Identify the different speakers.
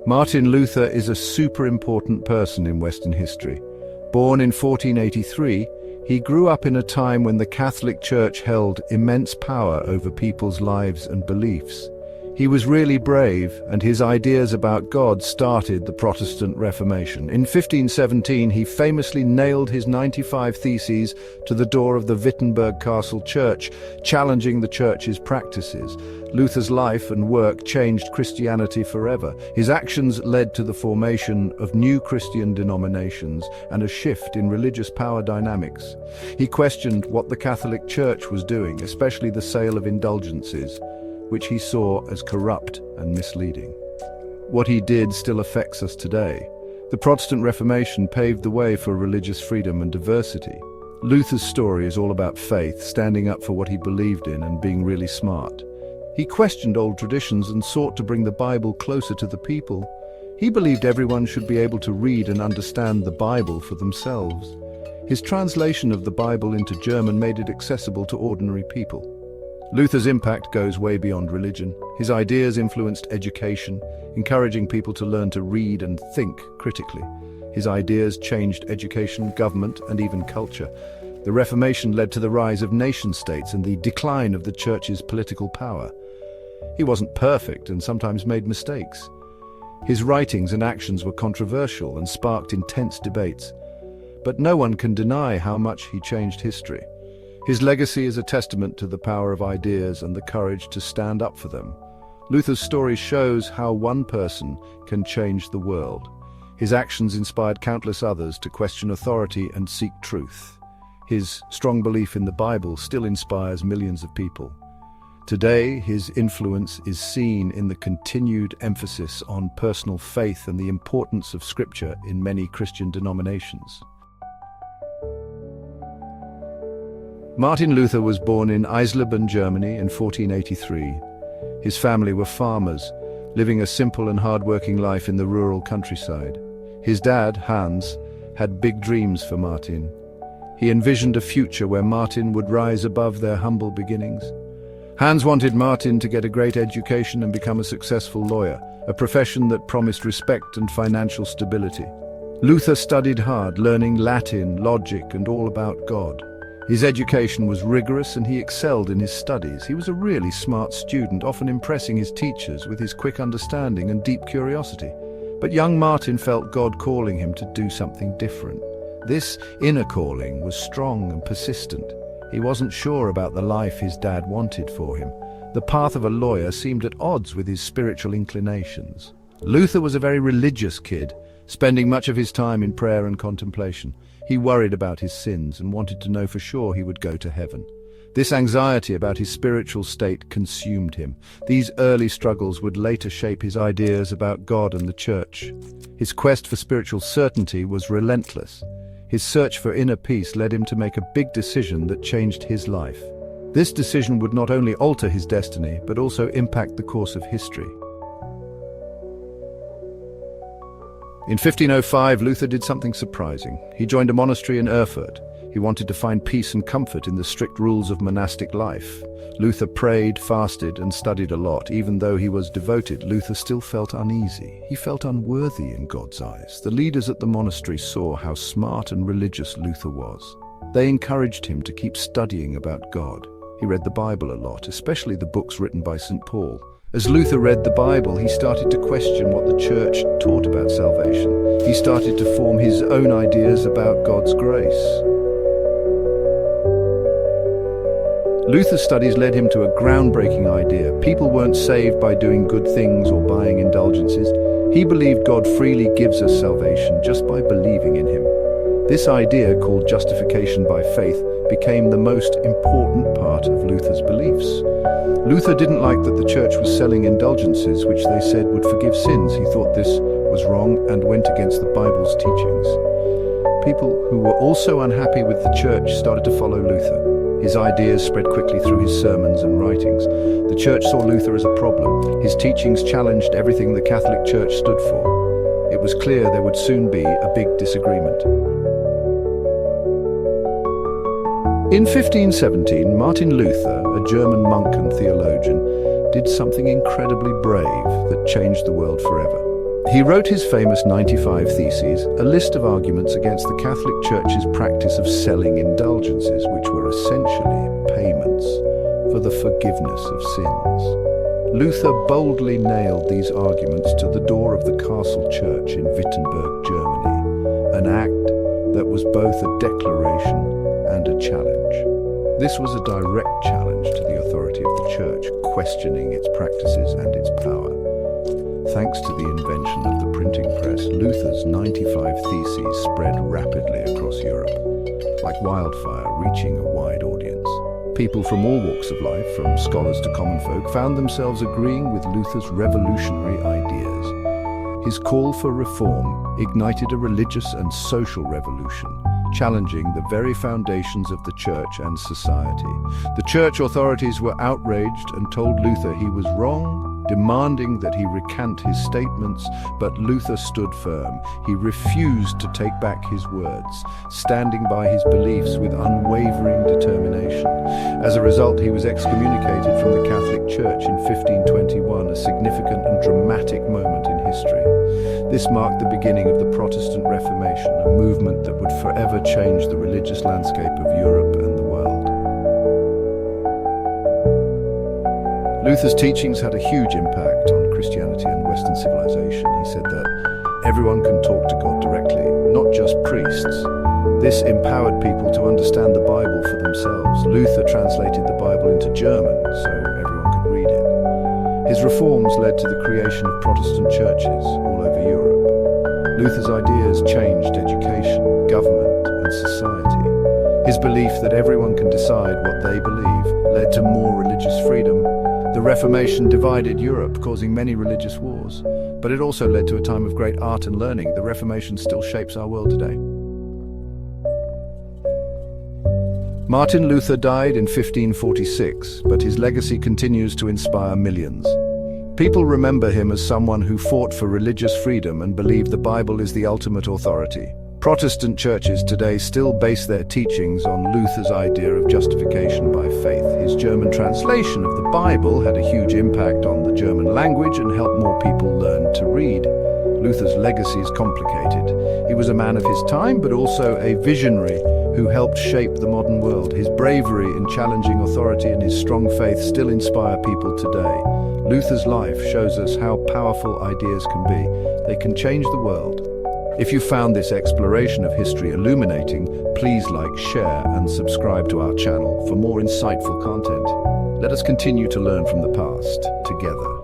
Speaker 1: Martin Luther is a super important person in Western history. Born in 1483, he grew up in a time when the Catholic Church held immense power over people's lives and beliefs. He was really brave, and his ideas about God started the Protestant Reformation. In 1517, he famously nailed his 95 Theses to the door of the Wittenberg Castle Church, challenging the church's practices. Luther's life and work changed Christianity forever. His actions led to the formation of new Christian denominations and a shift in religious power dynamics. He questioned what the Catholic Church was doing, especially the sale of indulgences, which he saw as corrupt and misleading. What he did still affects us today. The Protestant Reformation paved the way for religious freedom and diversity. Luther's story is all about faith, standing up for what he believed in and being really smart. He questioned old traditions and sought to bring the Bible closer to the people. He believed everyone should be able to read and understand the Bible for themselves. His translation of the Bible into German made it accessible to ordinary people. Luther's impact goes way beyond religion. His ideas influenced education, encouraging people to learn to read and think critically. His ideas changed education, government, and even culture. The Reformation led to the rise of nation-states and the decline of the Church's political power. He wasn't perfect and sometimes made mistakes. His writings and actions were controversial and sparked intense debates. But no one can deny how much he changed history. His legacy is a testament to the power of ideas and the courage to stand up for them. Luther's story shows how one person can change the world. His actions inspired countless others to question authority and seek truth. His strong belief in the Bible still inspires millions of people. Today, his influence is seen in the continued emphasis on personal faith and the importance of Scripture in many Christian denominations. Martin Luther was born in Eisleben, Germany in 1483. His family were farmers, living a simple and hard-working life in the rural countryside. His dad, Hans, had big dreams for Martin. He envisioned a future where Martin would rise above their humble beginnings. Hans wanted Martin to get a great education and become a successful lawyer, a profession that promised respect and financial stability. Luther studied hard, learning Latin, logic, and all about God. His education was rigorous and he excelled in his studies. He was a really smart student, often impressing his teachers with his quick understanding and deep curiosity. But young Martin felt God calling him to do something different. This inner calling was strong and persistent. He wasn't sure about the life his dad wanted for him. The path of a lawyer seemed at odds with his spiritual inclinations. Luther was a very religious kid, spending much of his time in prayer and contemplation. He worried about his sins and wanted to know for sure he would go to heaven. This anxiety about his spiritual state consumed him. These early struggles would later shape his ideas about God and the Church. His quest for spiritual certainty was relentless. His search for inner peace led him to make a big decision that changed his life. This decision would not only alter his destiny, but also impact the course of history. In 1505, Luther did something surprising. He joined a monastery in Erfurt. He wanted to find peace and comfort in the strict rules of monastic life. Luther prayed, fasted, and studied a lot. Even though he was devoted, Luther still felt uneasy. He felt unworthy in God's eyes. The leaders at the monastery saw how smart and religious Luther was. They encouraged him to keep studying about God. He read the Bible a lot, especially the books written by St. Paul. As Luther read the Bible, he started to question what the Church taught about salvation. He started to form his own ideas about God's grace. Luther's studies led him to a groundbreaking idea. People weren't saved by doing good things or buying indulgences. He believed God freely gives us salvation just by believing in him. This idea, called justification by faith, became the most important part of Luther's beliefs. Luther didn't like that the Church was selling indulgences which they said would forgive sins. He thought this was wrong and went against the Bible's teachings. People who were also unhappy with the Church started to follow Luther. His ideas spread quickly through his sermons and writings. The Church saw Luther as a problem. His teachings challenged everything the Catholic Church stood for. It was clear there would soon be a big disagreement. In 1517, Martin Luther, a German monk and theologian, did something incredibly brave that changed the world forever. He wrote his famous 95 Theses, a list of arguments against the Catholic Church's practice of selling indulgences, which were essentially payments for the forgiveness of sins. Luther boldly nailed these arguments to the door of the Castle Church in Wittenberg, Germany, an act that was both a declaration and a challenge. This was a direct challenge to the authority of the Church, questioning its practices and its power. Thanks to the invention of the printing press, Luther's 95 Theses spread rapidly across Europe, like wildfire, reaching a wide audience. People from all walks of life, from scholars to common folk, found themselves agreeing with Luther's revolutionary ideas. His call for reform ignited a religious and social revolution, challenging the very foundations of the Church and society. The Church authorities were outraged and told Luther he was wrong, demanding that he recant his statements, but Luther stood firm. He refused to take back his words, standing by his beliefs with unwavering determination. As a result, he was excommunicated from the Catholic Church in 1521, a significant and dramatic moment in history. This marked the beginning of the Protestant Reformation, a movement that would forever change the religious landscape of Europe and the world. Luther's teachings had a huge impact on Christianity and Western civilization. He said that everyone can talk to God directly, not just priests. This empowered people to understand the Bible for themselves. Luther translated the Bible into German so everyone could read it. His reforms led to the creation of Protestant churches all over Europe. Luther's ideas changed education, government, and society. His belief that everyone can decide what they believe led to more religious freedom. The Reformation divided Europe, causing many religious wars. But it also led to a time of great art and learning. The Reformation still shapes our world today. Martin Luther died in 1546, but his legacy continues to inspire millions. People remember him as someone who fought for religious freedom and believed the Bible is the ultimate authority. Protestant churches today still base their teachings on Luther's idea of justification by faith. His German translation of the Bible had a huge impact on the German language and helped more people learn to read. Luther's legacy is complicated. He was a man of his time, but also a visionary who helped shape the modern world. His bravery in challenging authority and his strong faith still inspire people today. Luther's life shows us how powerful ideas can be. They can change the world. If you found this exploration of history illuminating, please like, share, and subscribe to our channel for more insightful content. Let us continue to learn from the past together.